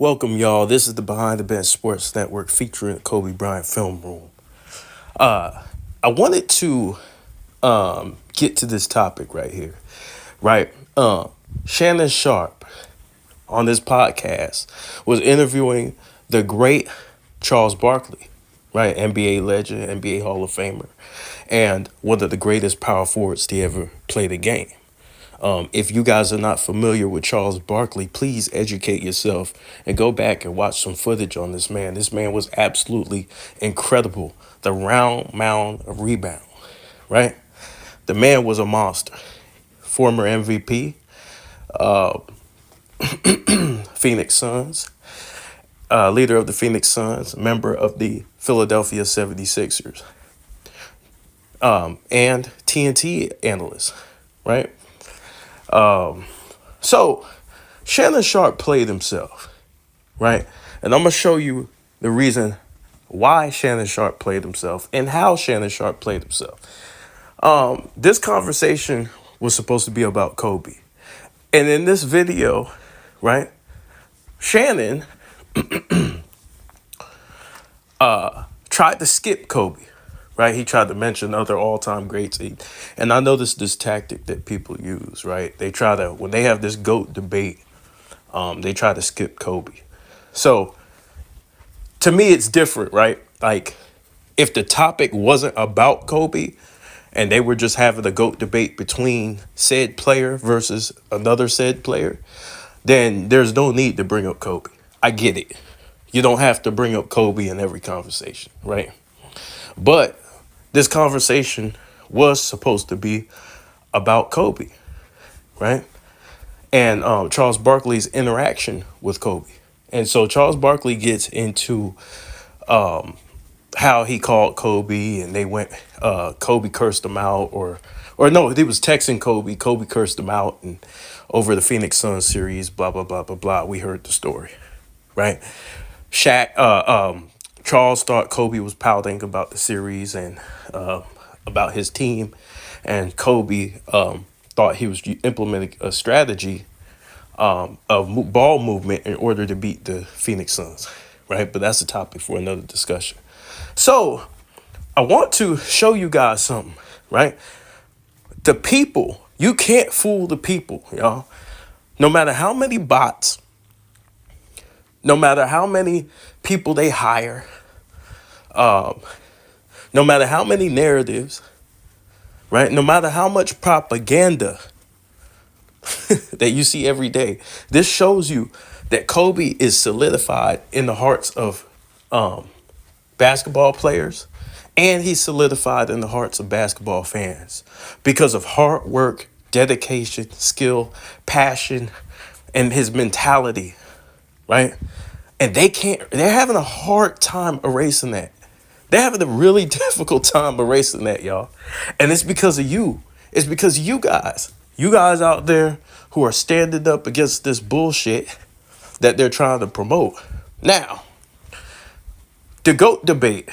Welcome, y'all. This is the Behind the Bench Sports Network featuring Kobe Bryant Film Room. I wanted to get to this topic right here, right? Shannon Sharpe on this podcast was interviewing the great Charles Barkley, right? NBA legend, NBA Hall of Famer, and one of the greatest power forwards to ever play the game. If you guys are not familiar with Charles Barkley, please educate yourself and go back and watch some footage on this man. This man was absolutely incredible. The round mound of rebound, right? The man was a monster. Former MVP, Phoenix Suns, leader of the Phoenix Suns, member of the Philadelphia 76ers, and TNT analyst, right? So Shannon Sharpe played himself, right? And I'm going to show you the reason why Shannon Sharpe played himself and how Shannon Sharpe played himself. This conversation was supposed to be about Kobe. And in this video, right, Shannon tried to skip Kobe. Right, he tried to mention other all-time greats, and I noticed this tactic that people use. Right, they try to, when they have this GOAT debate, they try to skip Kobe. So, to me, it's different. Right, like if the topic wasn't about Kobe, and they were just having a GOAT debate between said player versus another said player, then there's no need to bring up Kobe. I get it. You don't have to bring up Kobe in every conversation, right? But this conversation was supposed to be about Kobe, right? And Charles Barkley's interaction with Kobe. And so Charles Barkley gets into how he called Kobe, and they went, Kobe cursed him out, or no, he was texting Kobe. Kobe cursed him out, and over the Phoenix Suns series, blah, blah, blah, blah, blah. We heard the story, right? Charles thought Kobe was pouting about the series and about his team, and Kobe thought he was implementing a strategy of ball movement in order to beat the Phoenix Suns, right? But that's a topic for another discussion. So I want to show you guys something, right? The people, you can't fool the people, y'all. No matter how many bots, no matter how many people they hire, no matter how many narratives, right? No matter how much propaganda that you see every day, this shows you that Kobe is solidified in the hearts of basketball players, and he's solidified in the hearts of basketball fans because of hard work, dedication, skill, passion, and his mentality, right? And they're having a hard time erasing that. They're having a really difficult time erasing that, y'all. And it's because of you. It's because of you guys. You guys out there who are standing up against this bullshit that they're trying to promote. Now, the GOAT debate.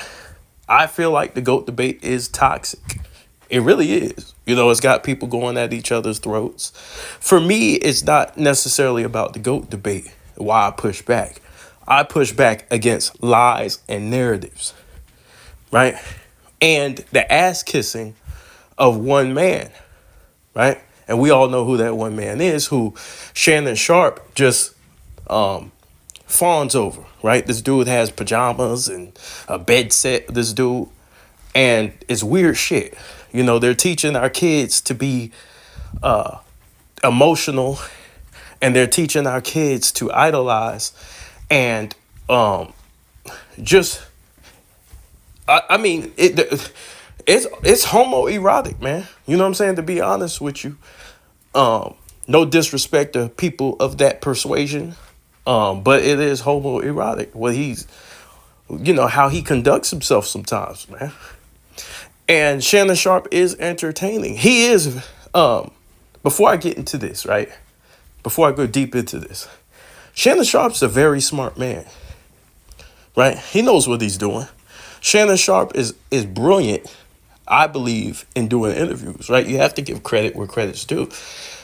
I feel like the GOAT debate is toxic. It really is. You know, it's got people going at each other's throats. For me, it's not necessarily about the GOAT debate, why I push back. I push back against lies and narratives, right? And the ass kissing of one man, right? And we all know who that one man is, who Shannon Sharpe just fawns over, right? This dude has pajamas and a bed set, this dude, and it's weird shit. You know, they're teaching our kids to be emotional, and they're teaching our kids to idolize and just, I mean, it's homoerotic, man. You know what I'm saying? To be honest with you, no disrespect to people of that persuasion, but it is homoerotic. What he's, you know, how he conducts himself sometimes, man. And Shannon Sharpe is entertaining. He is. Before I get into this, right? Before I go deep into this, Shannon Sharpe's a very smart man, right? He knows what he's doing. Shannon Sharpe is brilliant, I believe, in doing interviews, right? You have to give credit where credit's due.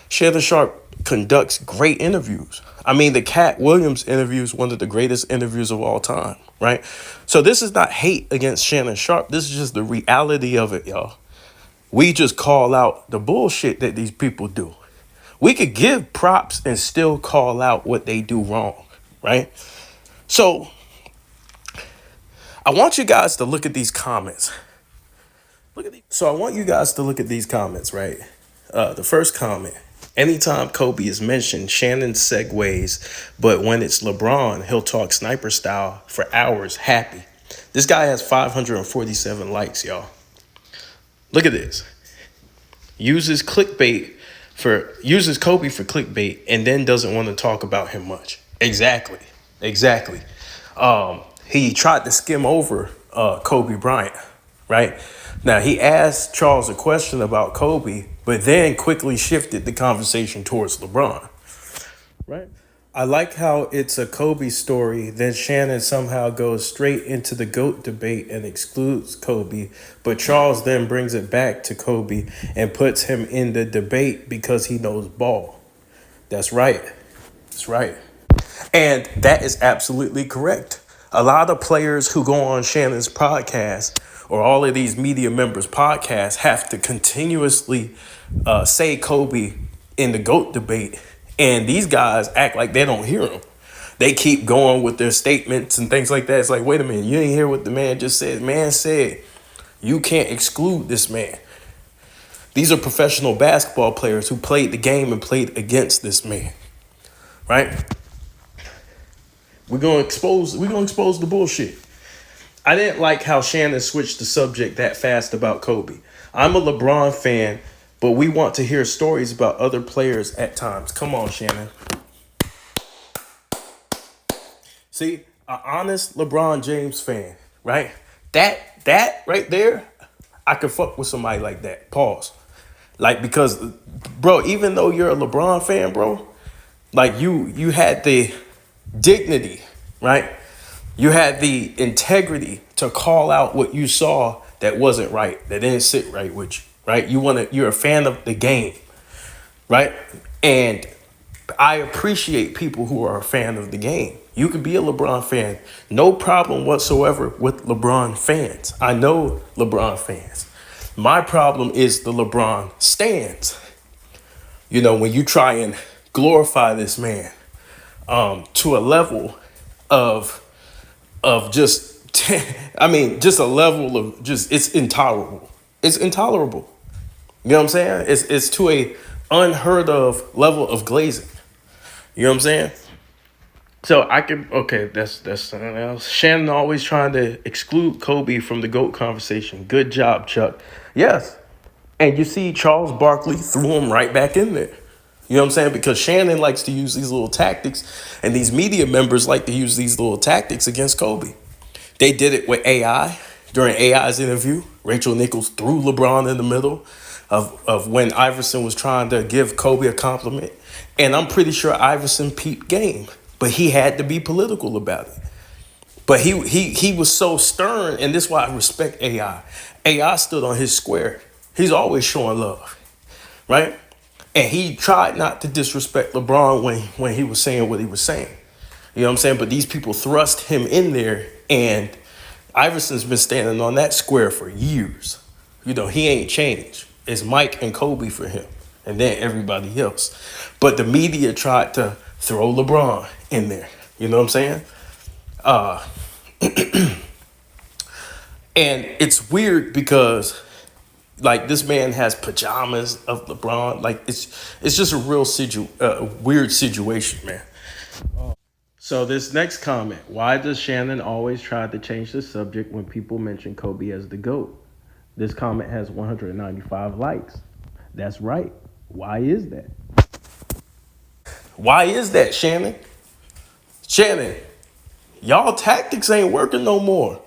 Shannon Sharpe conducts great interviews. I mean, the Cat Williams interview is one of the greatest interviews of all time, right? So this is not hate against Shannon Sharpe. This is just the reality of it, y'all. We just call out the bullshit that these people do. We could give props and still call out what they do wrong, right? So I want you guys to look at these comments. So I want you guys to look at these comments, right? The first comment. Anytime Kobe is mentioned, Shannon segues, but when it's LeBron, he'll talk sniper style for hours, happy. This guy has 547 likes, y'all. Look at this. Uses Kobe for clickbait and then doesn't want to talk about him much. Exactly. He tried to skim over Kobe Bryant, right? Now, he asked Charles a question about Kobe, but then quickly shifted the conversation towards LeBron, right? I like how it's a Kobe story, then Shannon somehow goes straight into the GOAT debate and excludes Kobe, but Charles then brings it back to Kobe and puts him in the debate because he knows ball. That's right. That's right. And that is absolutely correct. A lot of players who go on Shannon's podcast or all of these media members' podcasts have to continuously say Kobe in the GOAT debate. And these guys act like they don't hear him. They keep going with their statements and things like that. It's like, wait a minute, you didn't hear what the man just said. Man said, you can't exclude this man. These are professional basketball players who played the game and played against this man. Right? We're gonna expose the bullshit. I didn't like how Shannon switched the subject that fast about Kobe. I'm a LeBron fan, but we want to hear stories about other players at times. Come on, Shannon. See, an honest LeBron James fan, right? That right there, I could fuck with somebody like that. Pause. Like, because, bro, even though you're a LeBron fan, bro, like you had the dignity, right? You had the integrity to call out what you saw that wasn't right, that didn't sit right with you, right? You're a fan of the game, right? And I appreciate people who are a fan of the game. You could be a LeBron fan, no problem whatsoever with LeBron fans. I know LeBron fans. My problem is the LeBron stands. You know, when you try and glorify this man to a level of just just a level of just, it's intolerable. It's intolerable. You know what I'm saying? It's to a unheard of level of glazing. You know what I'm saying? So that's something else. Shannon always trying to exclude Kobe from the GOAT conversation. Good job, Chuck. Yes. And you see Charles Barkley threw him right back in there. You know what I'm saying? Because Shannon likes to use these little tactics, and these media members like to use these little tactics against Kobe. They did it with AI. During AI's interview, Rachel Nichols threw LeBron in the middle of when Iverson was trying to give Kobe a compliment. And I'm pretty sure Iverson peeped game, but he had to be political about it. But he was so stern, and this is why I respect AI. AI stood on his square. He's always showing love, right? And he tried not to disrespect LeBron when he was saying what he was saying. You know what I'm saying? But these people thrust him in there, and Iverson's been standing on that square for years. You know, he ain't changed. It's Mike and Kobe for him, and then everybody else. But the media tried to throw LeBron in there. You know what I'm saying? And it's weird because, like, this man has pajamas of LeBron. Like, it's just a real weird situation, man. So this next comment, why does Shannon always try to change the subject when people mention Kobe as the GOAT? This comment has 195 likes. That's right. Why is that? Why is that, Shannon? Shannon, y'all tactics ain't working no more.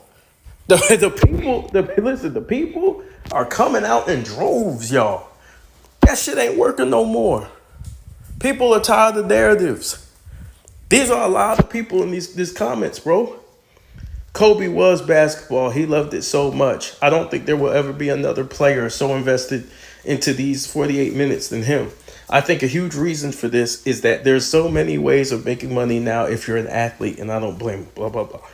The people are coming out in droves, y'all. That shit ain't working no more. People are tired of narratives. These are a lot of people in these comments, bro. Kobe was basketball. He loved it so much. I don't think there will ever be another player so invested into these 48 minutes than him. I think a huge reason for this is that there's so many ways of making money now if you're an athlete, and I don't blame blah blah blah.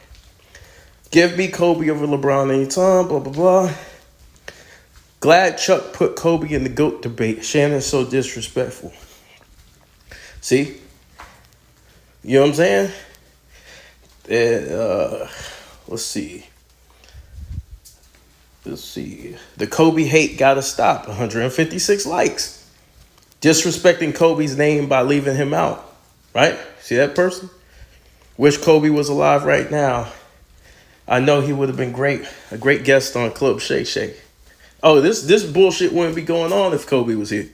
Give me Kobe over LeBron anytime, blah blah blah. Glad Chuck put Kobe in the GOAT debate. Shannon's so disrespectful. See? You know what I'm saying? Let's see. The Kobe hate gotta stop. 156 likes. Disrespecting Kobe's name by leaving him out. Right? See that person? Wish Kobe was alive right now. I know he would have been great. A great guest on Club Shake Shake. Oh, this bullshit wouldn't be going on if Kobe was here.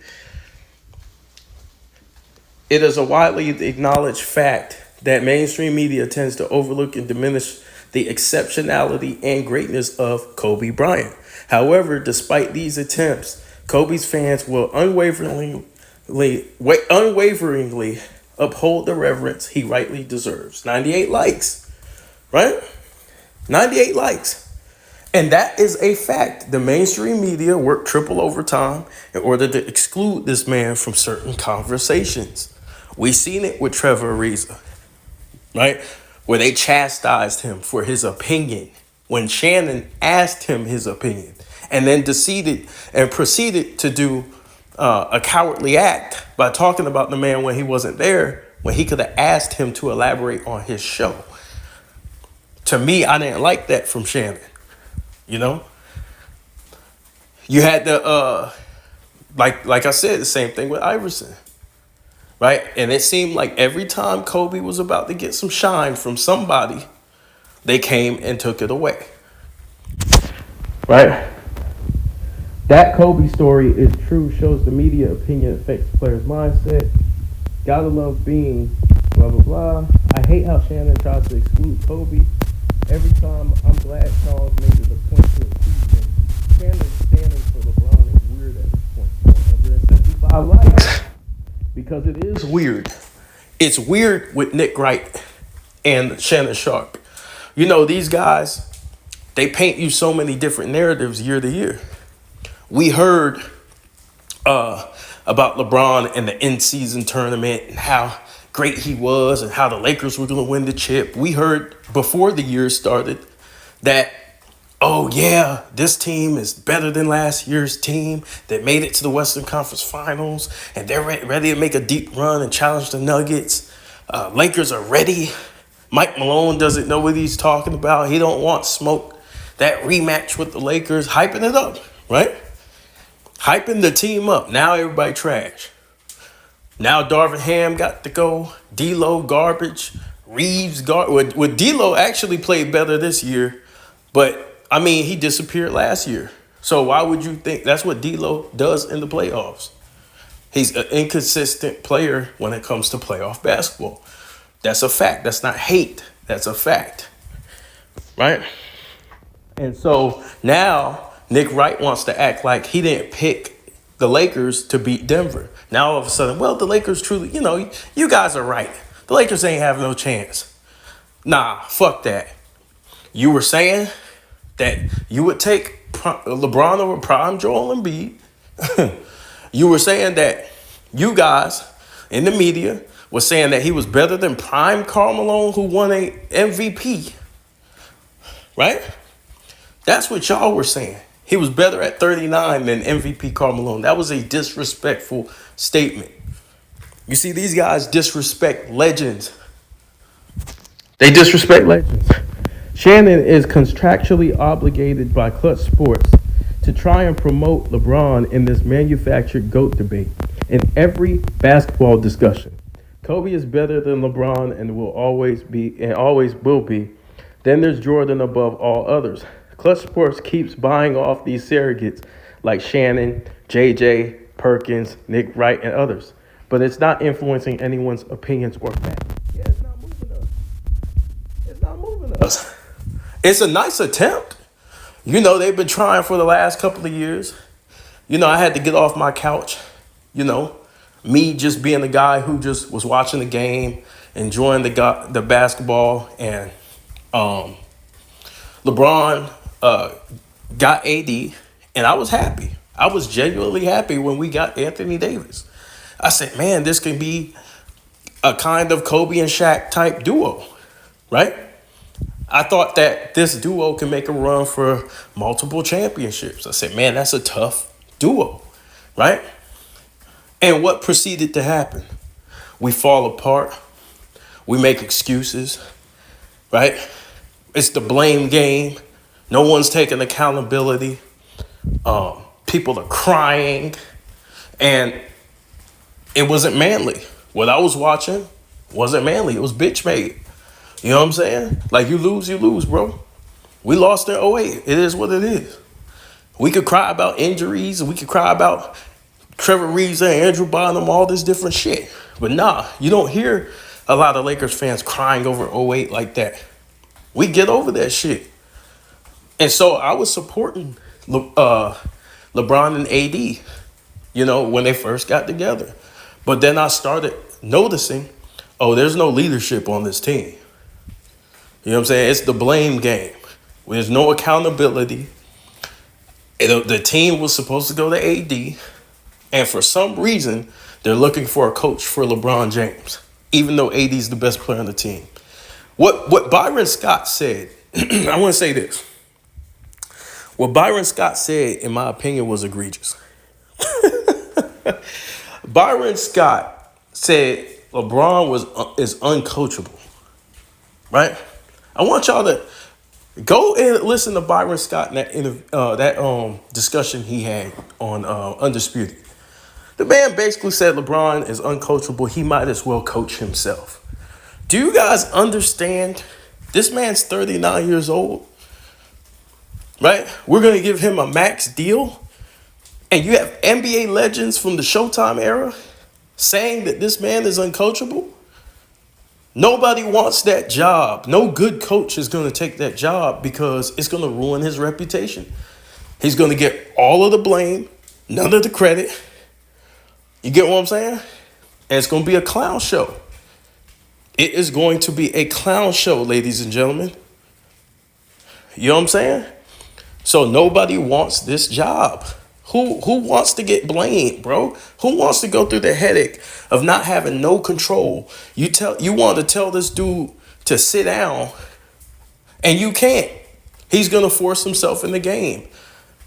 It is a widely acknowledged fact that mainstream media tends to overlook and diminish the exceptionality and greatness of Kobe Bryant. However, despite these attempts, Kobe's fans will unwaveringly uphold the reverence he rightly deserves. 98 likes, right? 98 likes. And that is a fact. The mainstream media worked triple overtime in order to exclude this man from certain conversations. We seen it with Trevor Ariza, right? Where they chastised him for his opinion when Shannon asked him his opinion, and then proceeded to do a cowardly act by talking about the man when he wasn't there, when he could have asked him to elaborate on his show. To me, I didn't like that from Shannon. You know, you had the like I said, the same thing with Iverson, right? And it seemed like every time Kobe was about to get some shine from somebody, they came and took it away, right? That Kobe story is true. Shows the media opinion affects players' mindset. Gotta love being blah blah blah. I hate how Shannon tries to exclude Kobe. Every time I'm glad Charles made it a point to include him. Shannon's standing for LeBron is weird at this point. 175 likes. Because it is weird. It's weird with Nick Wright and Shannon Sharpe. You know, these guys, they paint you so many different narratives year to year. We heard about LeBron and the in-season tournament and how great he was and how the Lakers were going to win the chip. We heard before the year started that, oh yeah, this team is better than last year's team that made it to the Western Conference Finals, and they're ready to make a deep run and challenge the Nuggets. Lakers are ready. Mike Malone doesn't know what he's talking about. He don't want smoke. That rematch with the Lakers, hyping it up, right? Hyping the team up. Now everybody trash. Now Darvin Ham got to go. D'Lo garbage. Reeves garbage. Well, D'Lo actually played better this year, but I mean he disappeared last year. So why would you think that's what D'Lo does in the playoffs? He's an inconsistent player when it comes to playoff basketball. That's a fact. That's not hate. That's a fact, right? And so now Nick Wright wants to act like he didn't pick the Lakers to beat Denver. Now all of a sudden, well, the Lakers truly, you guys are right. The Lakers ain't have no chance. Nah, fuck that. You were saying that you would take LeBron over prime Joel Embiid. You were saying that you guys in the media were saying that he was better than prime Karl Malone, who won a MVP. Right? That's what y'all were saying. He was better at 39 than MVP Karl Malone. That was a disrespectful statement. You see, these guys disrespect legends. They disrespect legends. Shannon is contractually obligated by Clutch Sports to try and promote LeBron in this manufactured GOAT debate in every basketball discussion. Kobe is better than LeBron and will always be and always will be. Then there's Jordan above all others. Clutch Sports keeps buying off these surrogates like Shannon, JJ, Perkins, Nick Wright, and others. But it's not influencing anyone's opinions or facts. Yeah, it's not moving us. It's not moving us. It's a nice attempt. They've been trying for the last couple of years. I had to get off my couch. Me just being the guy who just was watching the game, enjoying the basketball, and LeBron got AD, and I was happy. I was genuinely happy when we got Anthony Davis. I said, man, this can be a kind of Kobe and Shaq type duo, right? I thought that this duo can make a run for multiple championships. I said, man, that's a tough duo, right? And what proceeded to happen? We fall apart. We make excuses, right? It's the blame game. No one's taking accountability. People are crying. And it wasn't manly. What I was watching wasn't manly. It was bitch made. You know what I'm saying? Like, you lose, bro. We lost in '08. It is what it is. We could cry about injuries, and we could cry about Trevor Reeves and Andrew Bynum, all this different shit. But nah, you don't hear a lot of Lakers fans crying over '08 like that. We get over that shit. And so I was supporting LeBron and AD, you know, when they first got together. But then I started noticing, oh, there's no leadership on this team. You know what I'm saying? It's the blame game. There's no accountability. The team was supposed to go to AD. And for some reason, they're looking for a coach for LeBron James, even though AD's the best player on the team. What Byron Scott said, I want to say this. What Byron Scott said, in my opinion, was egregious. Byron Scott said LeBron is uncoachable, right? I want y'all to go and listen to Byron Scott in that discussion he had on Undisputed. The man basically said LeBron is uncoachable. He might as well coach himself. Do you guys understand? This man's 39 years old, right? We're going to give him a max deal. And you have NBA legends from the Showtime era saying that this man is uncoachable. Nobody wants that job. No good coach is going to take that job because it's going to ruin his reputation. He's going to get all of the blame, none of the credit. You get what I'm saying? And it's going to be a clown show. It is going to be a clown show, ladies and gentlemen. You know what I'm saying? So nobody wants this job. Who wants to get blamed, bro? Who wants to go through the headache of not having no control? You want to tell this dude to sit down, and you can't. He's going to force himself in the game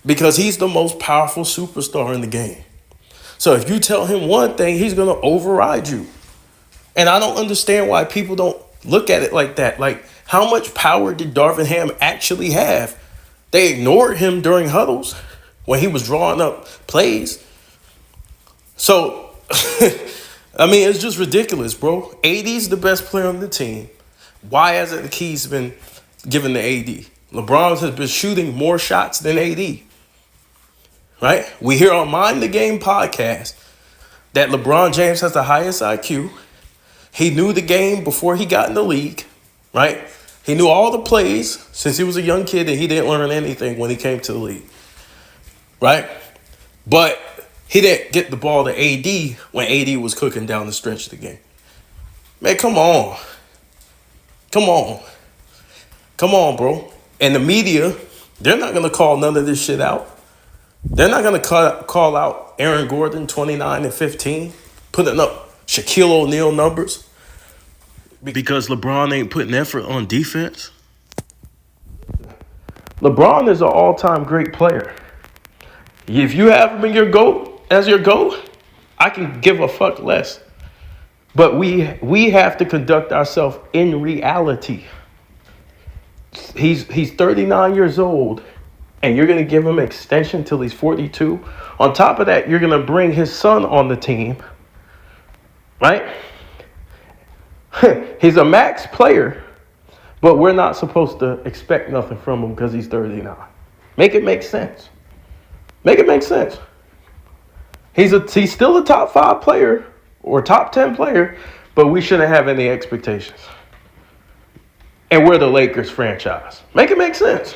because he's the most powerful superstar in the game. So if you tell him one thing, he's going to override you. And I don't understand why people don't look at it like that. Like, how much power did Darvin Ham actually have? They ignored him during huddles when he was drawing up plays. So, I mean, it's just ridiculous, bro. AD's the best player on the team. Why hasn't the keys been given to AD? LeBron has been shooting more shots than AD. Right? We hear on Mind the Game podcast that LeBron James has the highest IQ. He knew the game before he got in the league. Right? He knew all the plays since he was a young kid, and he didn't learn anything when he came to the league. Right? But he didn't get the ball to AD when AD was cooking down the stretch of the game. Man, come on. Come on, bro. And the media, they're not going to call none of this shit out. They're not going to call out Aaron Gordon, 29 and 15, putting up Shaquille O'Neal numbers because LeBron ain't putting effort on defense. LeBron is an all-time great player. If you have him as your GOAT, I can give a fuck less. But we have to conduct ourselves in reality. He's 39 years old, and you're going to give him an extension till he's 42. On top of that, you're going to bring his son on the team, right? He's a max player, but we're not supposed to expect nothing from him because he's 39. Make it make sense. Make it make sense. He's still a top 5 player or top 10 player, but we shouldn't have any expectations. And we're the Lakers franchise. Make it make sense.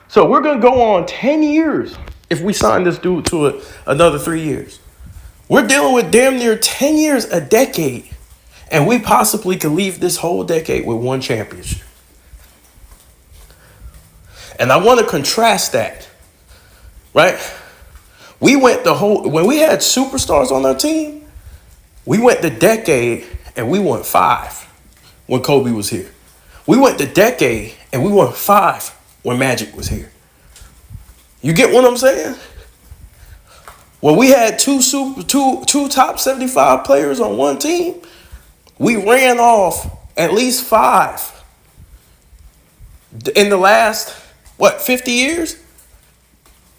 So we're going to go on 10 years if we sign this dude to another 3 years. We're dealing with damn near 10 years, a decade. And we possibly could leave this whole decade with one championship. And I want to contrast that. Right? We went when we had superstars on our team, We went the decade and we won 5 when Kobe was here. We went the decade and we won 5 when Magic was here. You get what I'm saying? When we had two top 75 players on one team, we ran off at least 5. In the last, 50 years?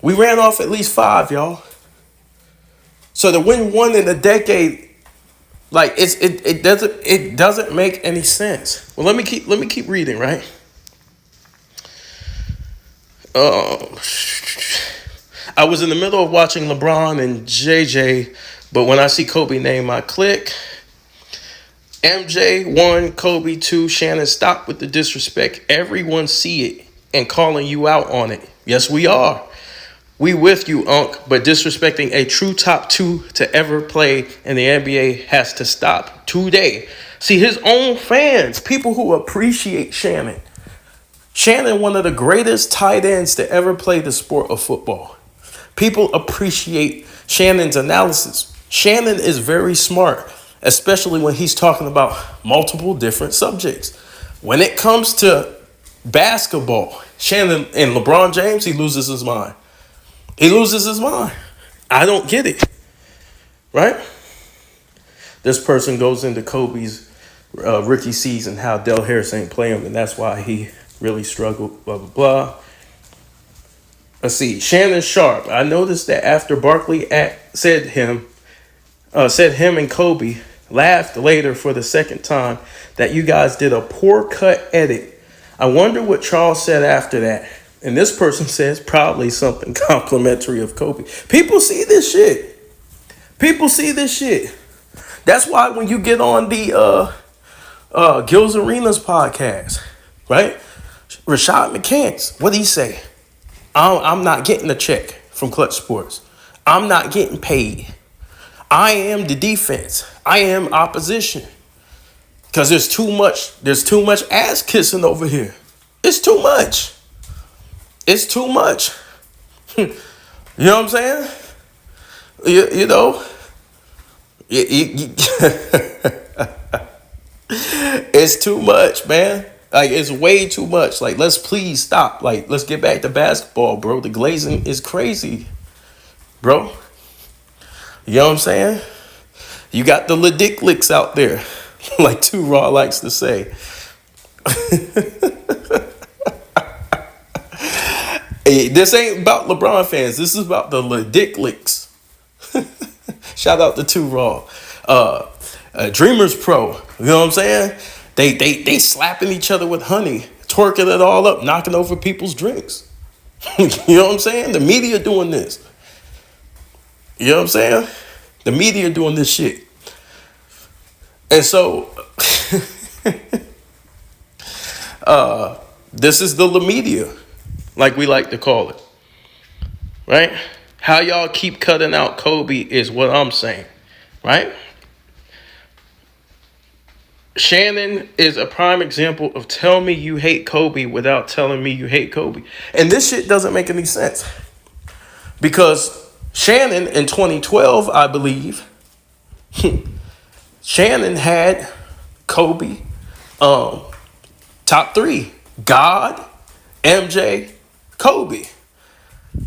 We ran off at least 5, y'all. So to win one in a decade, like it doesn't make any sense. Well, let me keep reading, right? I was in the middle of watching LeBron and JJ, but when I see Kobe name, I click. MJ 1, Kobe 2, Shannon, stop with the disrespect. Everyone see it and calling you out on it. Yes, we are. We with you, Unc, but disrespecting a true top 2 to ever play in the NBA has to stop today. See, his own fans, people who appreciate Shannon. Shannon, one of the greatest tight ends to ever play the sport of football. People appreciate Shannon's analysis. Shannon is very smart, especially when he's talking about multiple different subjects. When it comes to basketball, Shannon and LeBron James, he loses his mind. He loses his mind. I don't get it. Right? This person goes into Kobe's rookie season, how Del Harris ain't playing, and that's why he really struggled, blah, blah, blah. Let's see. Shannon Sharpe. I noticed that after Barkley said him and Kobe laughed later for the second time that you guys did a poor cut edit. I wonder what Charles said after that. And this person says probably something complimentary of Kobe. People see this shit. People see this shit. That's why when you get on the Gil's Arenas podcast, right? Rashad McCants, what did he say? I'm not getting a check from Clutch Sports. I'm not getting paid. I am the defense. I am opposition. Because there's too much ass kissing over here. It's too much. It's too much. You know what I'm saying? You know? It's too much, man. Like, it's way too much. Like, let's please stop. Like, let's get back to basketball, bro. The glazing is crazy, bro. You know what I'm saying? You got the lediclics out there, like Too Raw likes to say. Hey, this ain't about LeBron fans. This is about the lediclics. Shout out to Too Raw. Dreamers Pro. You know what I'm saying? They slapping each other with honey, twerking it all up, knocking over people's drinks. You know what I'm saying? The media doing this. You know what I'm saying? The media doing this shit. And so, this is the media, like we like to call it. Right? How y'all keep cutting out Kobe is what I'm saying. Right? Shannon is a prime example of tell me you hate Kobe without telling me you hate Kobe. And this shit doesn't make any sense. Because Shannon in 2012, I believe, Shannon had Kobe top 3. God, MJ, Kobe.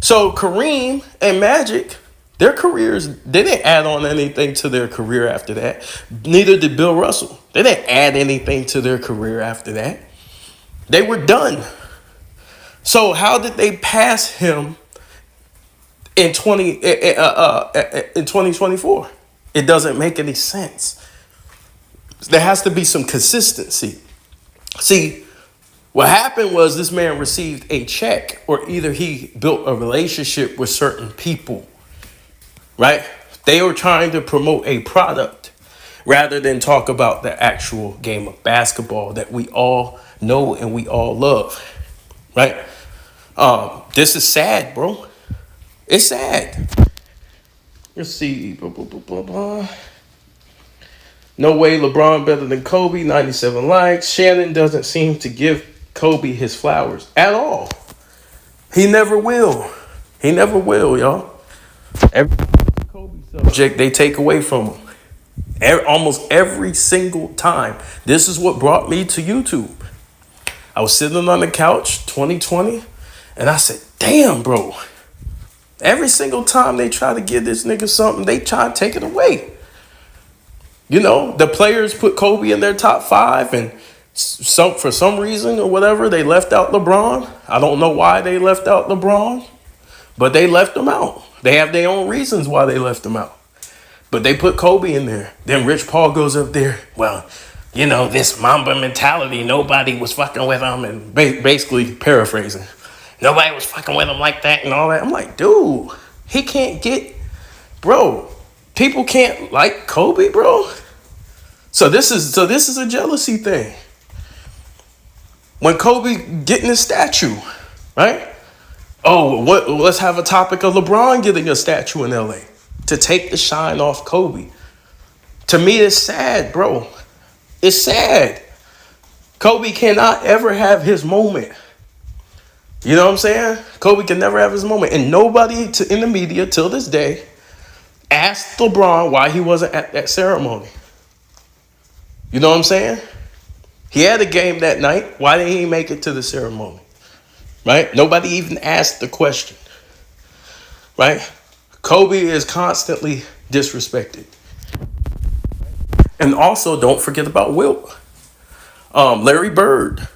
So Kareem and Magic, their careers, they didn't add on anything to their career after that. Neither did Bill Russell. They didn't add anything to their career after that. They were done. So how did they pass him in 2024? It doesn't make any sense. There has to be some consistency. See, what happened was this man received a check, or either he built a relationship with certain people. Right? They were trying to promote a product rather than talk about the actual game of basketball that we all know and we all love. Right? This is sad, bro. It's sad. Let's see. Blah, blah, blah, blah, blah. No way LeBron better than Kobe. 97 likes. Shannon doesn't seem to give Kobe his flowers at all. He never will. He never will, y'all. Every Kobe subject they take away from him. Almost every single time. This is what brought me to YouTube. I was sitting on the couch 2020 and I said, damn, bro. Every single time they try to give this nigga something, they try to take it away. You know, the players put Kobe in their top 5 and for some reason or whatever, they left out LeBron. I don't know why they left out LeBron, but they left him out. They have their own reasons why they left him out. But they put Kobe in there. Then Rich Paul goes up there. Well, you know, this Mamba mentality, nobody was fucking with him. And basically paraphrasing, nobody was fucking with him like that and all that. I'm like, dude, he can't get, bro, people can't like Kobe, bro. So this is a jealousy thing. When Kobe getting his statue, right? Oh, let's have a topic of LeBron getting a statue in LA to take the shine off Kobe. To me, it's sad, bro. It's sad. Kobe cannot ever have his moment. You know what I'm saying? Kobe can never have his moment. And nobody in the media till this day asked LeBron why he wasn't at that ceremony. You know what I'm saying? He had a game that night. Why didn't he make it to the ceremony? Right? Nobody even asked the question. Right? Kobe is constantly disrespected. And also, don't forget about Wilt. Larry Bird.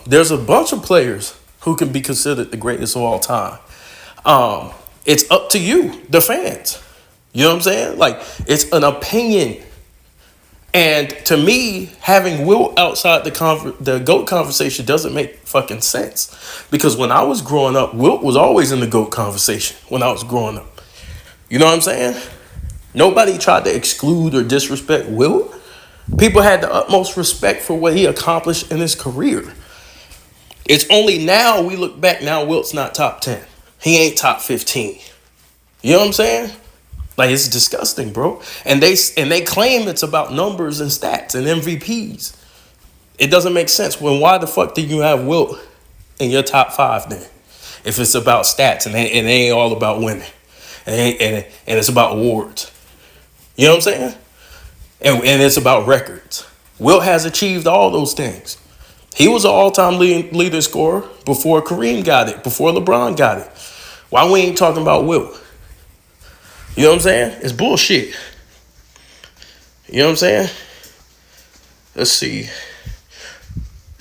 There's a bunch of players who can be considered the greatest of all time. It's up to you, the fans. You know what I'm saying? Like, it's an opinion. And to me, having Wilt outside the GOAT conversation doesn't make fucking sense. Because when I was growing up, Wilt was always in the GOAT conversation when I was growing up. You know what I'm saying? Nobody tried to exclude or disrespect Wilt. People had the utmost respect for what he accomplished in his career. It's only now we look back, now Wilt's not top 10. He ain't top 15. You know what I'm saying? Like, it's disgusting, bro. And they claim it's about numbers and stats and MVPs. It doesn't make sense. Why the fuck do you have Wilt in your top 5 then? If it's about stats and it ain't all about winning. And it's about awards. You know what I'm saying? And it's about records. Wilt has achieved all those things. He was an all-time leader scorer before Kareem got it, before LeBron got it. Why we ain't talking about Wilt? You know what I'm saying? It's bullshit. You know what I'm saying? Let's see.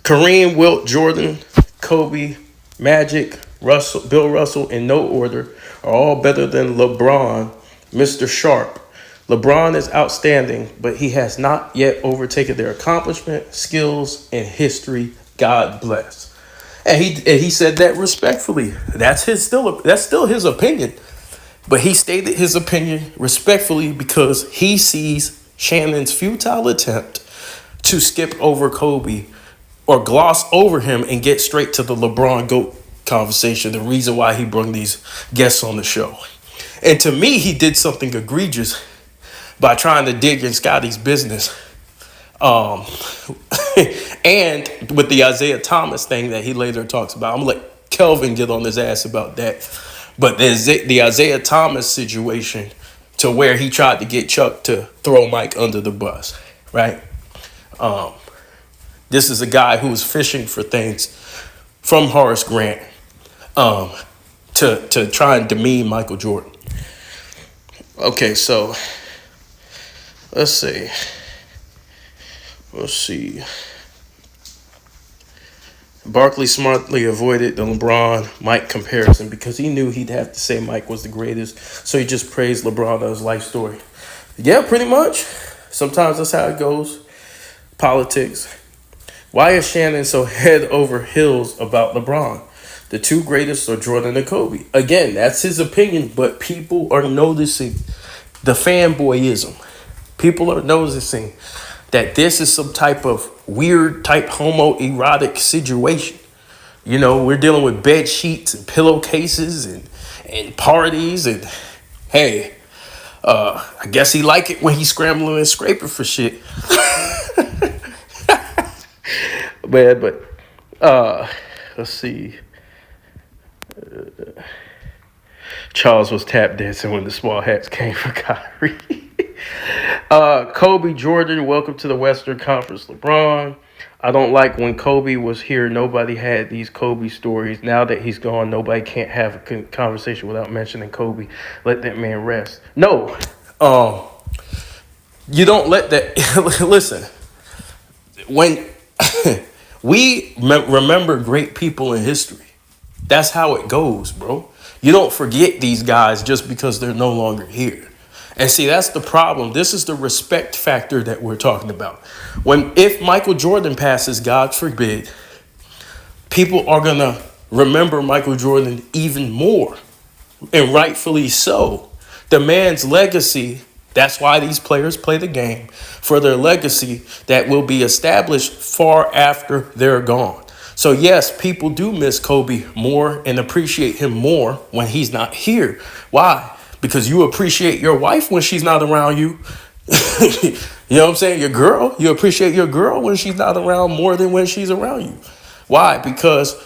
Kareem, Wilt, Jordan, Kobe, Magic, Russell, Bill Russell, in no order, are all better than LeBron, Mr. Sharpe. LeBron is outstanding, but he has not yet overtaken their accomplishment, skills, and history. God bless. And he said that respectfully. That's still his opinion. But he stated his opinion respectfully because he sees Shannon's futile attempt to skip over Kobe or gloss over him and get straight to the LeBron GOAT conversation, the reason why he brought these guests on the show. And to me, he did something egregious by trying to dig in Scotty's business. And with the Isaiah Thomas thing that he later talks about. I'm going to let Kelvin get on his ass about that. But there's the Isaiah Thomas situation to where he tried to get Chuck to throw Mike under the bus, right? This is a guy who was fishing for things from Horace Grant to try and demean Michael Jordan. Okay, so let's see. Barkley smartly avoided the LeBron-Mike comparison because he knew he'd have to say Mike was the greatest, so he just praised LeBron on his life story. Yeah, pretty much. Sometimes that's how it goes. Politics. Why is Shannon so head over heels about LeBron? The two greatest are Jordan and Kobe. Again, that's his opinion, but people are noticing the fanboyism. People are noticing that this is some type of weird type homoerotic situation. You know, we're dealing with bed sheets and pillowcases and parties and hey, I guess he like it when he's scrambling and scraping for shit. Man, but let's see. Charles was tap dancing when the small hats came for Kyrie. Kobe Jordan, welcome to the Western Conference, LeBron. I don't like when Kobe was here, nobody had these Kobe stories. Now that he's gone, nobody can't have a conversation without mentioning Kobe. Let that man rest. No, um, you don't let that. Listen, when we remember great people in history, that's how it goes, bro. You don't forget these guys just because they're no longer here. And see, that's the problem. This is the respect factor that we're talking about. If Michael Jordan passes, God forbid, people are going to remember Michael Jordan even more, and rightfully so. The man's legacy, that's why these players play the game, for their legacy that will be established far after they're gone. So yes, people do miss Kobe more and appreciate him more when he's not here. Why? Because you appreciate your wife when she's not around you. You know what I'm saying? Your girl, you appreciate your girl when she's not around more than when she's around you. Why? Because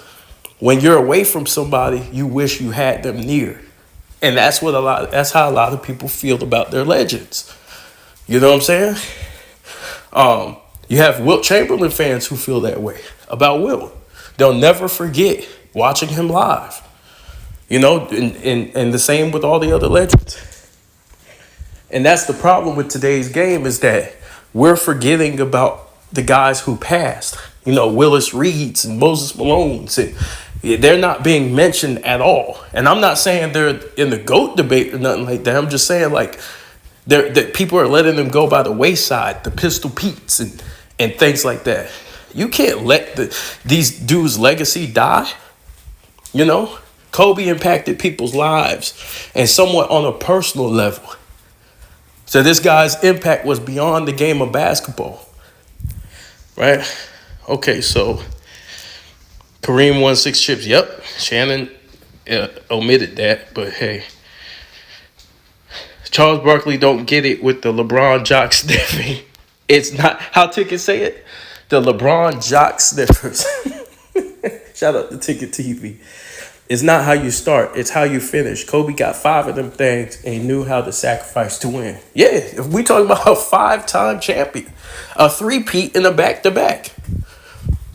when you're away from somebody, you wish you had them near. And that's how a lot of people feel about their legends. You know what I'm saying? You have Wilt Chamberlain fans who feel that way about Wilt. They'll never forget watching him live. You know, and the same with all the other legends. And that's the problem with today's game, is that we're forgetting about the guys who passed. You know, Willis Reeds and Moses Malones. And they're not being mentioned at all. And I'm not saying they're in the GOAT debate or nothing like that. I'm just saying, like, that people are letting them go by the wayside, the Pistol Petes and things like that. You can't let these dudes' legacy die. You know, Kobe impacted people's lives, and somewhat on a personal level. So this guy's impact was beyond the game of basketball, right? Okay, so Kareem won 6 chips. Yep, Shannon omitted that, but hey. Charles Barkley don't get it with the LeBron jock sniffing. It's not how Ticket say it. The LeBron jock sniffers. Shout out to Ticket TV. It's not how you start, it's how you finish. Kobe got 5 of them things and he knew how to sacrifice to win. Yeah, if we talking about a 5-time champion, a 3-peat and a back-to-back.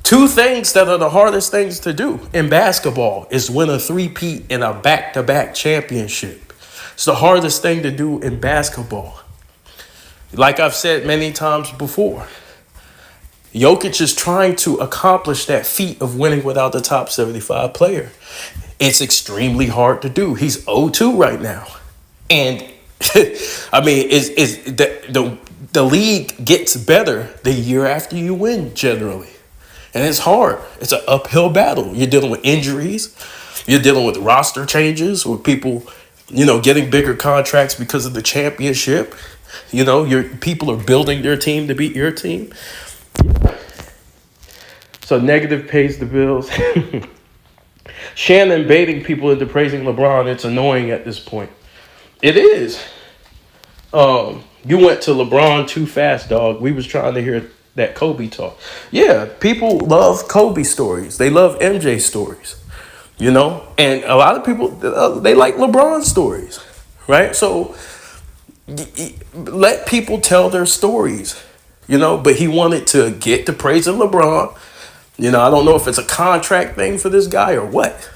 2 things that are the hardest things to do in basketball is win a 3-peat and a back-to-back championship. It's the hardest thing to do in basketball. Like I've said many times before, Jokic is trying to accomplish that feat of winning without the top 75 player. It's extremely hard to do. He's 0-2 right now. And I mean, the league gets better the year after you win generally. And it's hard. It's an uphill battle. You're dealing with injuries. You're dealing with roster changes with people, you know, getting bigger contracts because of the championship. You know, your people are building their team to beat your team. So negative pays the bills. Shannon baiting people into praising LeBron. It's annoying at this point. It is. You went to LeBron too fast, dog. We was trying to hear that Kobe talk. Yeah, people love Kobe stories. They love MJ stories. You know? And a lot of people, they like LeBron stories. Right? So let people tell their stories. You know? But he wanted to get to praising LeBron. You know, I don't know if it's a contract thing for this guy or what.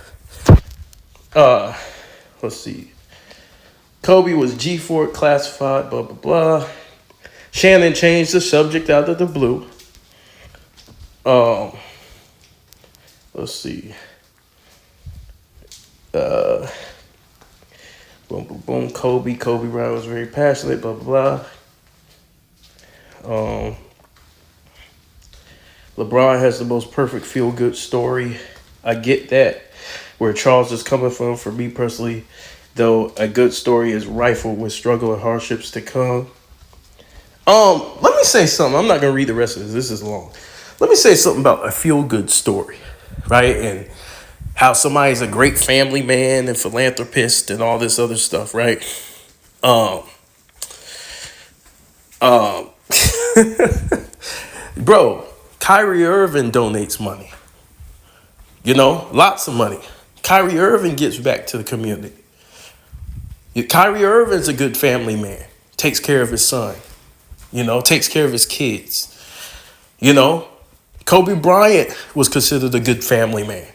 Let's see. Kobe was G4 classified, blah, blah, blah. Shannon changed the subject out of the blue. Let's see. Boom, boom, boom. Kobe Bryant was very passionate, blah, blah, blah. LeBron has the most perfect feel-good story. I get that, where Charles is coming from. For me personally, though, a good story is rifled with struggle and hardships to come. Let me say something. I'm not going to read the rest of this. This is long. Let me say something about a feel-good story, right? And how somebody's a great family man and philanthropist and all this other stuff, right? Bro, Kyrie Irving donates money. You know, lots of money. Kyrie Irving gives back to the community. Kyrie Irving's a good family man. Takes care of his son. takes care of his kids. You know, Kobe Bryant was considered a good family man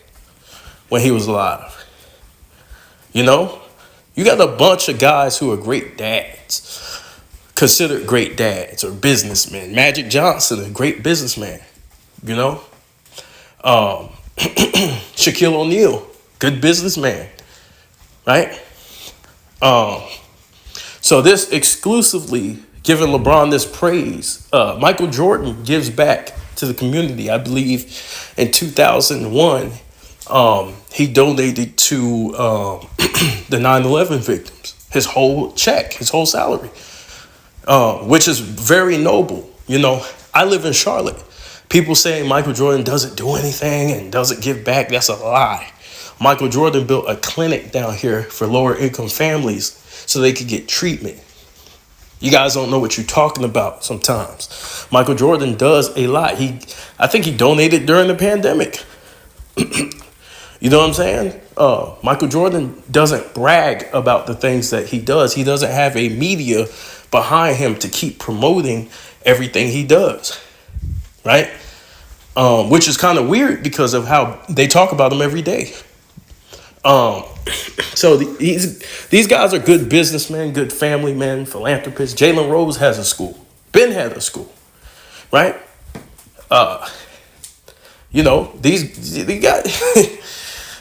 when he was alive. You know, you got a bunch of guys who are great dads, considered great dads or businessmen. Magic Johnson, a great businessman. You know, Shaquille O'Neal, good businessman, right? So this exclusively giving LeBron this praise. Michael Jordan gives back to the community. I believe in 2001, he donated to the 9/11 victims. His whole check, his whole salary, which is very noble. I live in Charlotte. People saying Michael Jordan doesn't do anything and doesn't give back, that's a lie. Michael Jordan built a clinic down here for lower income families so they could get treatment. You guys don't know what you're talking about sometimes. Michael Jordan does a lot. I think he donated during the pandemic. You know what I'm saying? Michael Jordan doesn't brag about the things that he does. He doesn't have a media behind him to keep promoting everything he does. Right? Which is kind of weird because of how they talk about him every day. So these guys are good businessmen, good family men, philanthropists. Jalen Rose has a school. Ben had a school, right? These guys.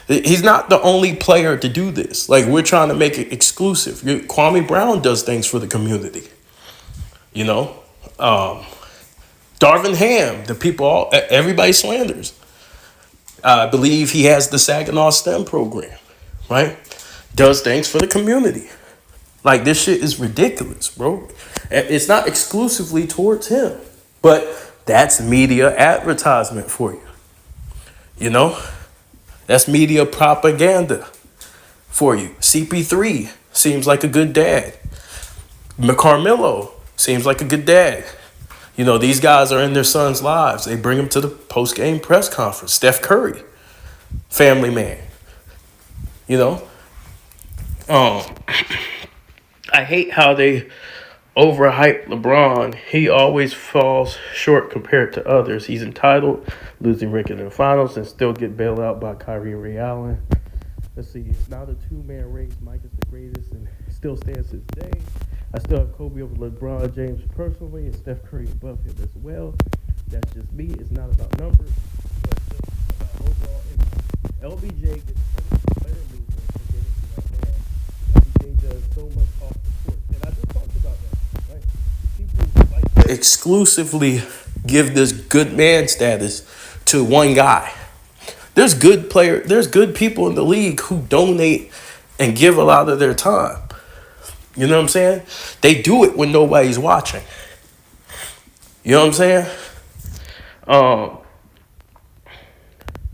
He's not the only player to do this. Like, we're trying to make it exclusive. Kwame Brown does things for the community. Darvin Ham, everybody slanders. I believe he has the Saginaw STEM program, right? Does things for the community. Like, this shit is ridiculous, bro. It's not exclusively towards him, but that's media advertisement for you. That's media propaganda for you. CP3 seems like a good dad. Carmelo seems like a good dad. These guys are in their sons' lives. They bring them to the post-game press conference. Steph Curry, family man. I hate how they overhype LeBron. He always falls short compared to others. He's entitled, losing record in the finals, and still get bailed out by Kyrie and Ray Allen. Let's see. It's not a two-man race. Mike is the greatest and still stands to this day. I still have Kobe over LeBron James personally, and Steph Curry above him as well. That's just me. It's not about numbers, but just about overall impact. LBJ gets player movement for getting to that man. LBJ does so much off the court, and I just talked about that. Right? People like to exclusively give this good man status to one guy. There's good people in the league who donate and give a lot of their time. You know what I'm saying? They do it when nobody's watching. You know what I'm saying?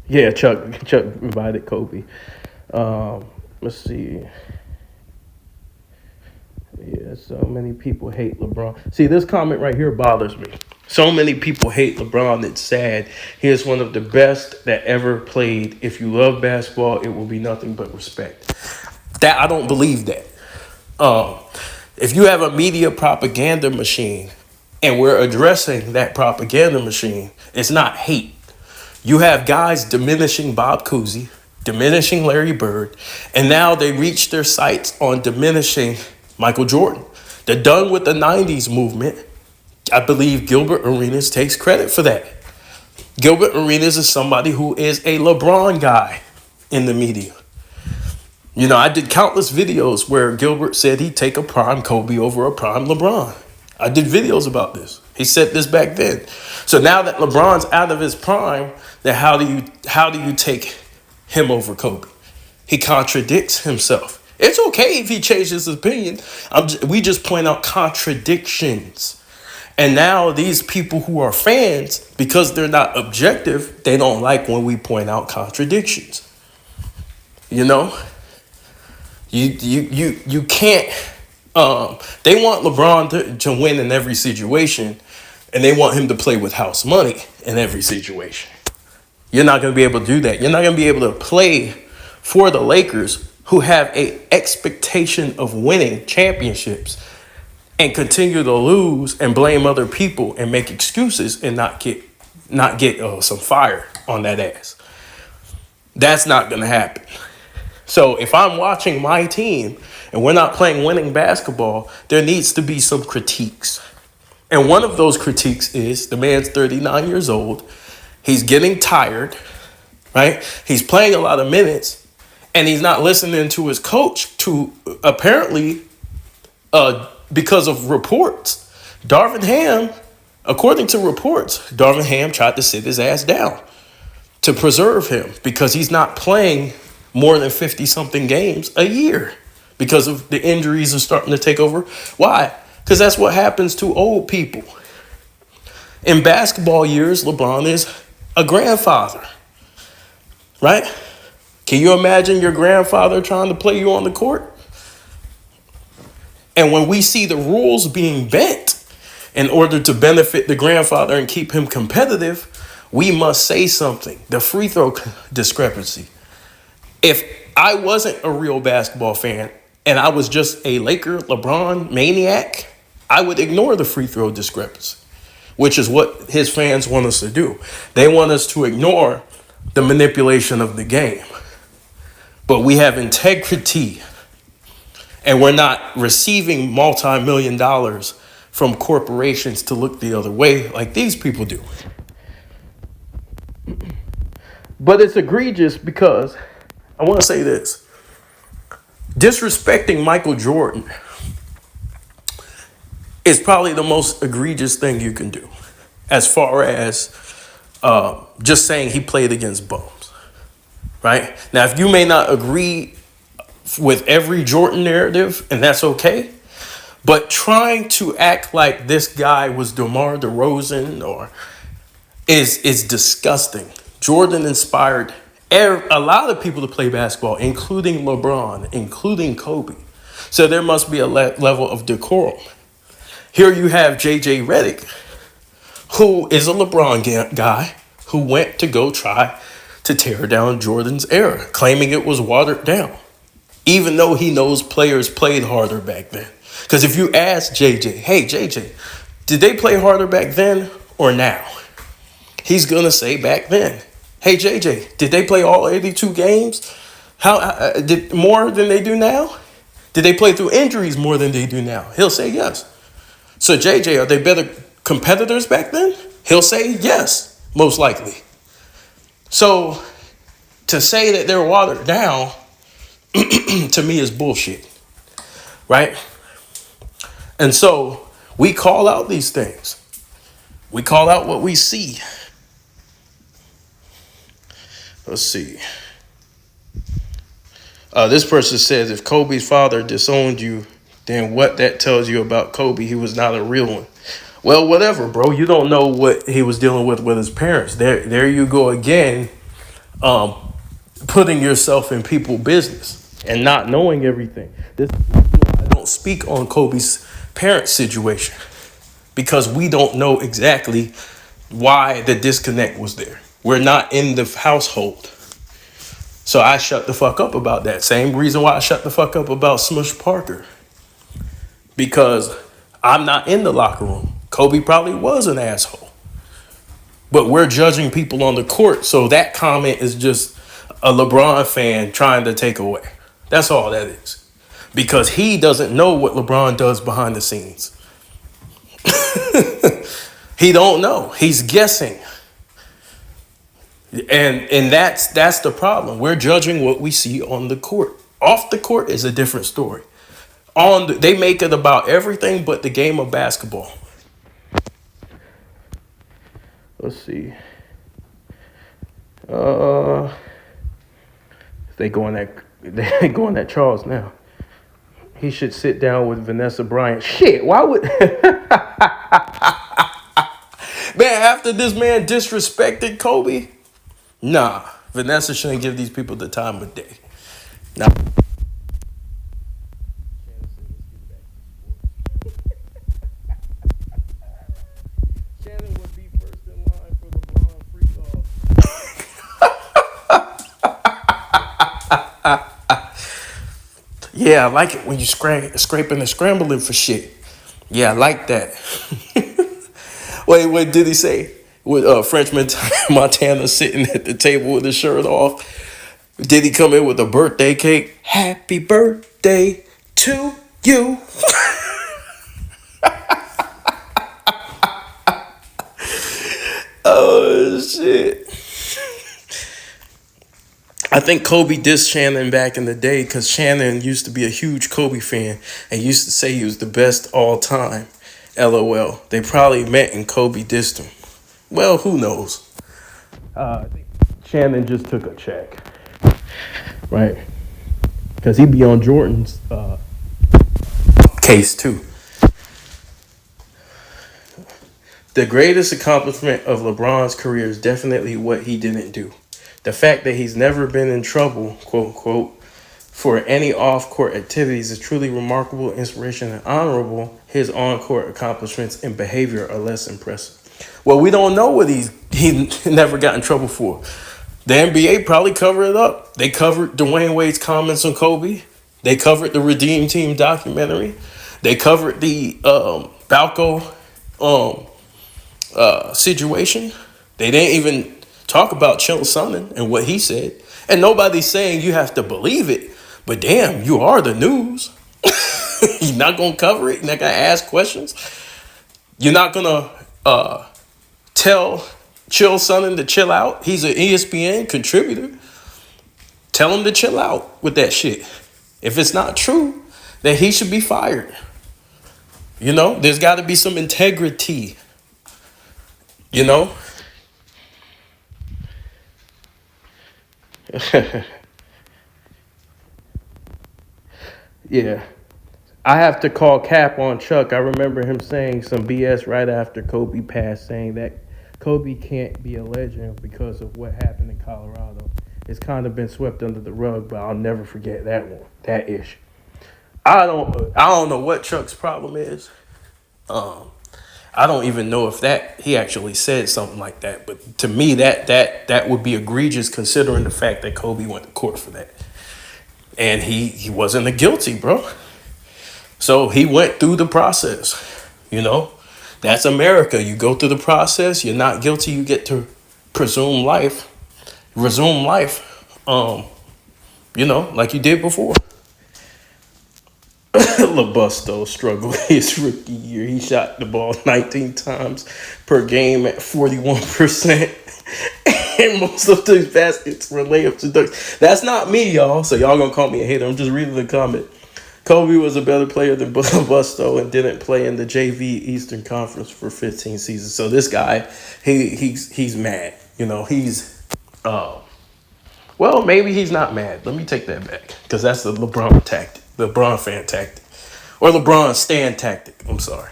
Yeah, Chuck invited Kobe. Let's see. Yeah, so many people hate LeBron. See, this comment right here bothers me. So many people hate LeBron. It's sad. He is one of the best that ever played. If you love basketball, it will be nothing but respect. That I don't believe that. If you have a media propaganda machine and we're addressing that propaganda machine, it's not hate. You have guys diminishing Bob Cousy, diminishing Larry Bird, and now they reach their sights on diminishing Michael Jordan. They're done with the 90s movement. I believe Gilbert Arenas takes credit for that. Gilbert Arenas is somebody who is a LeBron guy in the media. I did countless videos where Gilbert said he'd take a prime Kobe over a prime LeBron. I did videos about this. He said this back then. So now that LeBron's out of his prime, then how do you take him over Kobe? He contradicts himself. It's okay if he changes his opinion. We just point out contradictions. And now these people who are fans, because they're not objective, they don't like when we point out contradictions. You can't. They want LeBron to win in every situation, and they want him to play with house money in every situation. You're not going to be able to do that. You're not going to be able to play for the Lakers, who have a expectation of winning championships, and continue to lose and blame other people and make excuses and not get some fire on that ass. That's not going to happen. So if I'm watching my team and we're not playing winning basketball, there needs to be some critiques. And one of those critiques is the man's 39 years old. He's getting tired, right? He's playing a lot of minutes and he's not listening to his coach to apparently because of reports. Darvin Ham, according to reports, Darvin Ham tried to sit his ass down to preserve him because he's not playing more than 50-something games a year because of the injuries are starting to take over. Why? Because that's what happens to old people. In basketball years, LeBron is a grandfather, right? Can you imagine your grandfather trying to play you on the court? And when we see the rules being bent in order to benefit the grandfather and keep him competitive, we must say something. The free throw discrepancy. If I wasn't a real basketball fan and I was just a Laker LeBron maniac, I would ignore the free throw discrepancy, which is what his fans want us to do. They want us to ignore the manipulation of the game. But we have integrity. And we're not receiving multi-million dollars from corporations to look the other way like these people do. But it's egregious because I want to say this. Disrespecting Michael Jordan is probably the most egregious thing you can do as far as just saying he played against bums, right? Now, if you may not agree with every Jordan narrative, and that's okay. But trying to act like this guy was DeMar DeRozan or is disgusting. Jordan inspired a lot of people to play basketball, including LeBron, including Kobe. So there must be a level of decorum. Here you have J.J. Redick, who is a LeBron guy who went to go try to tear down Jordan's era, claiming it was watered down. Even though he knows players played harder back then. Because if you ask JJ, hey, JJ, did they play harder back then or now? He's going to say back then. Hey, JJ, did they play all 82 games? Did more than they do now? Did they play through injuries more than they do now? He'll say yes. So, JJ, are they better competitors back then? He'll say yes, most likely. So, to say that they're watered down to me is bullshit, right? And so we call out these things. We call out what we see. Let's see. This person says, if Kobe's father disowned you, then what that tells you about Kobe, he was not a real one. Well, whatever, bro. You don't know what he was dealing with his parents. There you go again, putting yourself in people's business and not knowing everything. This is why I don't speak on Kobe's parent situation, because we don't know exactly why the disconnect was there. We're not in the household. So I shut the fuck up about that. Same reason why I shut the fuck up about Smush Parker. Because I'm not in the locker room. Kobe probably was an asshole. But we're judging people on the court, so that comment is just a LeBron fan trying to take away. That's all that is. Because he doesn't know what LeBron does behind the scenes. He don't know. He's guessing. And that's the problem. We're judging what we see on the court. Off the court is a different story. They make it about everything but the game of basketball. Let's see. They going at Charles now. He should sit down with Vanessa Bryant. Shit, why would man, after this man disrespected Kobe? Nah, Vanessa shouldn't give these people the time of day. Nah. Shannon would be first in line for LeBron free throw. Yeah, I like it when you scraping and scrambling for shit. Yeah, I like that. Wait, what did he say? With French Montana sitting at the table with his shirt off. Did he come in with a birthday cake? Happy birthday to you. Oh shit. I think Kobe dissed Shannon back in the day because Shannon used to be a huge Kobe fan and used to say he was the best all time. LOL. They probably met and Kobe dissed him. Well, who knows? I think Shannon just took a check, right? Because he'd be on Jordan's case too. The greatest accomplishment of LeBron's career is definitely what he didn't do. The fact that he's never been in trouble, quote unquote, for any off-court activities is truly remarkable, inspirational, and honorable. His on-court accomplishments and behavior are less impressive. Well, we don't know what he never got in trouble for. The NBA probably covered it up. They covered Dwayne Wade's comments on Kobe. They covered the Redeem Team documentary. They covered the Balco situation. They didn't even talk about Chill Sonnen and what he said. And nobody's saying you have to believe it. But damn, you are the news. You're not going to cover it. You're not going to ask questions. You're not going to tell Chill Sonnen to chill out. He's an ESPN contributor. Tell him to chill out with that shit. If it's not true, then he should be fired. You know, there's got to be some integrity. You know? Yeah. I have to call Cap on Chuck. I remember him saying some BS right after Kobe passed, saying that Kobe can't be a legend because of what happened in Colorado. It's kind of been swept under the rug, but I'll never forget that one, that issue. I don't know what Chuck's problem is. I don't even know if that he actually said something like that. But to me, that would be egregious considering the fact that Kobe went to court for that, and he wasn't a guilty, bro. So he went through the process. You know, that's America. You go through the process. You're not guilty. You get to resume life. You know, like you did before. Labusto struggled his rookie year. He shot the ball 19 times per game at 41%. And most of those baskets were layups and dunks. That's not me, y'all. So y'all gonna call me a hater. I'm just reading the comment. Kobe was a better player than Labusto and didn't play in the JV Eastern Conference for 15 seasons. So this guy, he's mad. You know, well, maybe he's not mad. Let me take that back because that's the LeBron tactic, LeBron fan tactic, or LeBron stand tactic. I'm sorry.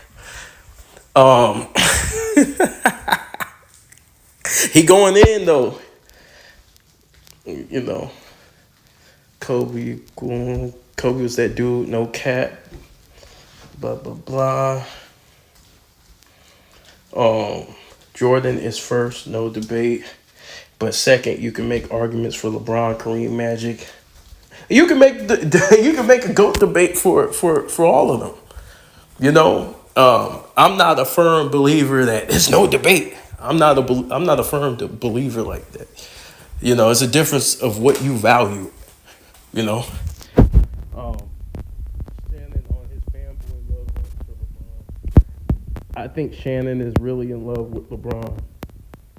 He going in though. You know, Kobe was that dude. No cap. Blah blah blah. Jordan is first, no debate. But second, you can make arguments for LeBron, Kareem, Magic. You can make you can make a GOAT debate for all of them. You know, I'm not a firm believer that there's no debate. I'm not a firm believer like that. You know, it's a difference of what you value. You know. Shannon on his fanboy love for LeBron. I think Shannon is really in love with LeBron.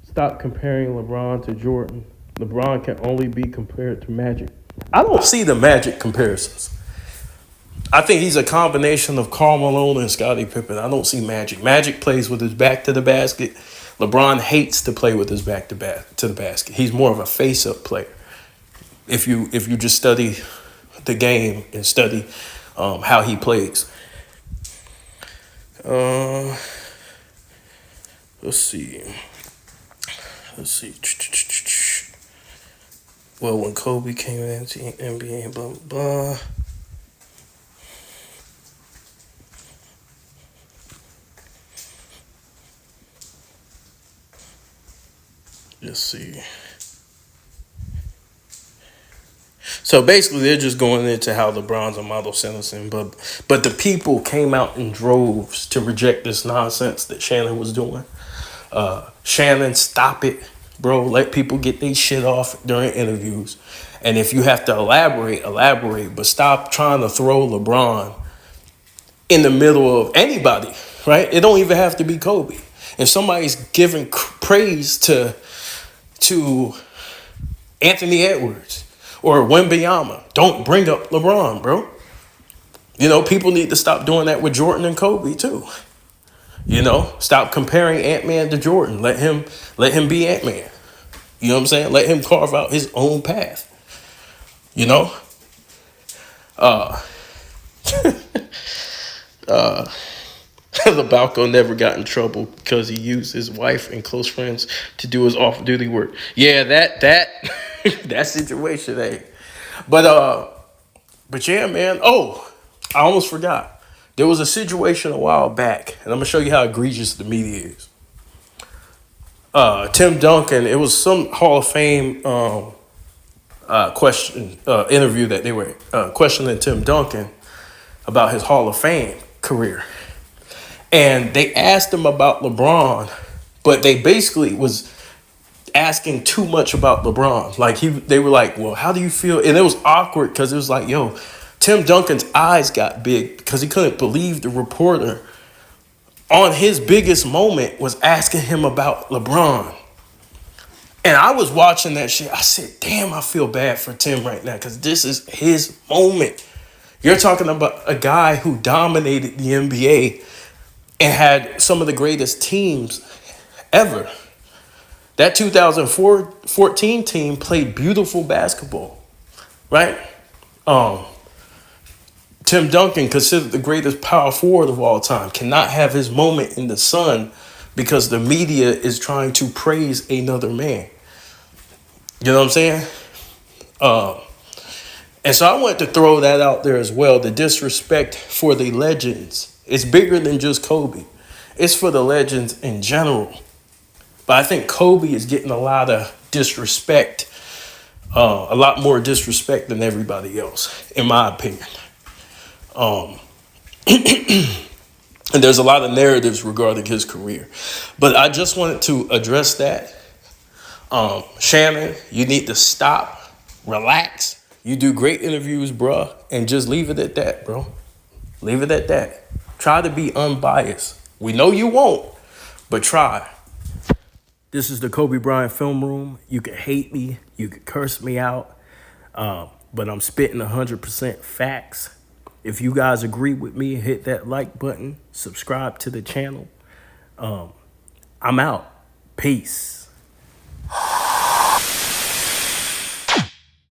Stop comparing LeBron to Jordan. LeBron can only be compared to Magic. I don't see the Magic comparisons. I think he's a combination of Karl Malone and Scottie Pippen. I don't see Magic. Magic plays with his back to the basket. LeBron hates to play with his back to the basket. He's more of a face-up player. If you just study the game and study how he plays. Let's see. Well, when Kobe came into the NBA, blah, blah, blah. Let's see. So So basically, they're just going into how LeBron's a model citizen, but the people came out in droves to reject this nonsense that Shannon was doing. Shannon, stop it, bro. Let people get their shit off during interviews, and if you have to elaborate, but stop trying to throw LeBron in the middle of anybody. Right? It don't even have to be Kobe. If somebody's giving praise to Anthony Edwards or Wembanyama, don't bring up LeBron, bro. You know, people need to stop doing that with Jordan and Kobe too. You know, stop comparing Ant-Man to Jordan. Let him be Ant-Man. You know what I'm saying? Let him carve out his own path. You know? LeBalco never got in trouble because he used his wife and close friends to do his off-duty work. Yeah, that that situation, hey. But yeah, man. Oh, I almost forgot. There was a situation a while back, and I'm gonna show you how egregious the media is. Tim Duncan, it was some Hall of Fame interview that they were questioning Tim Duncan about his Hall of Fame career. And they asked him about LeBron, but they basically was asking too much about LeBron. Like they were like, well, how do you feel? And it was awkward because it was like, yo, Tim Duncan's eyes got big because he couldn't believe the reporter on his biggest moment was asking him about LeBron. And I was watching that shit. I said, damn, I feel bad for Tim right now because this is his moment. You're talking about a guy who dominated the NBA and had some of the greatest teams ever. That 2014 team played beautiful basketball, right? Tim Duncan, considered the greatest power forward of all time, cannot have his moment in the sun because the media is trying to praise another man. You know what I'm saying? And so I wanted to throw that out there as well. The disrespect for the legends. It's bigger than just Kobe. It's for the legends in general. But I think Kobe is getting a lot of disrespect, a lot more disrespect than everybody else, in my opinion. And there's a lot of narratives regarding his career. But I just wanted to address that. Shannon, you need to stop, relax. You do great interviews, bruh, and just leave it at that, bro. Leave it at that. Try to be unbiased. We know you won't, but try. This is the Kobe Bryant Film Room. You can hate me. You can curse me out. But I'm spitting 100% facts. If you guys agree with me, hit that like button. Subscribe to the channel. I'm out. Peace.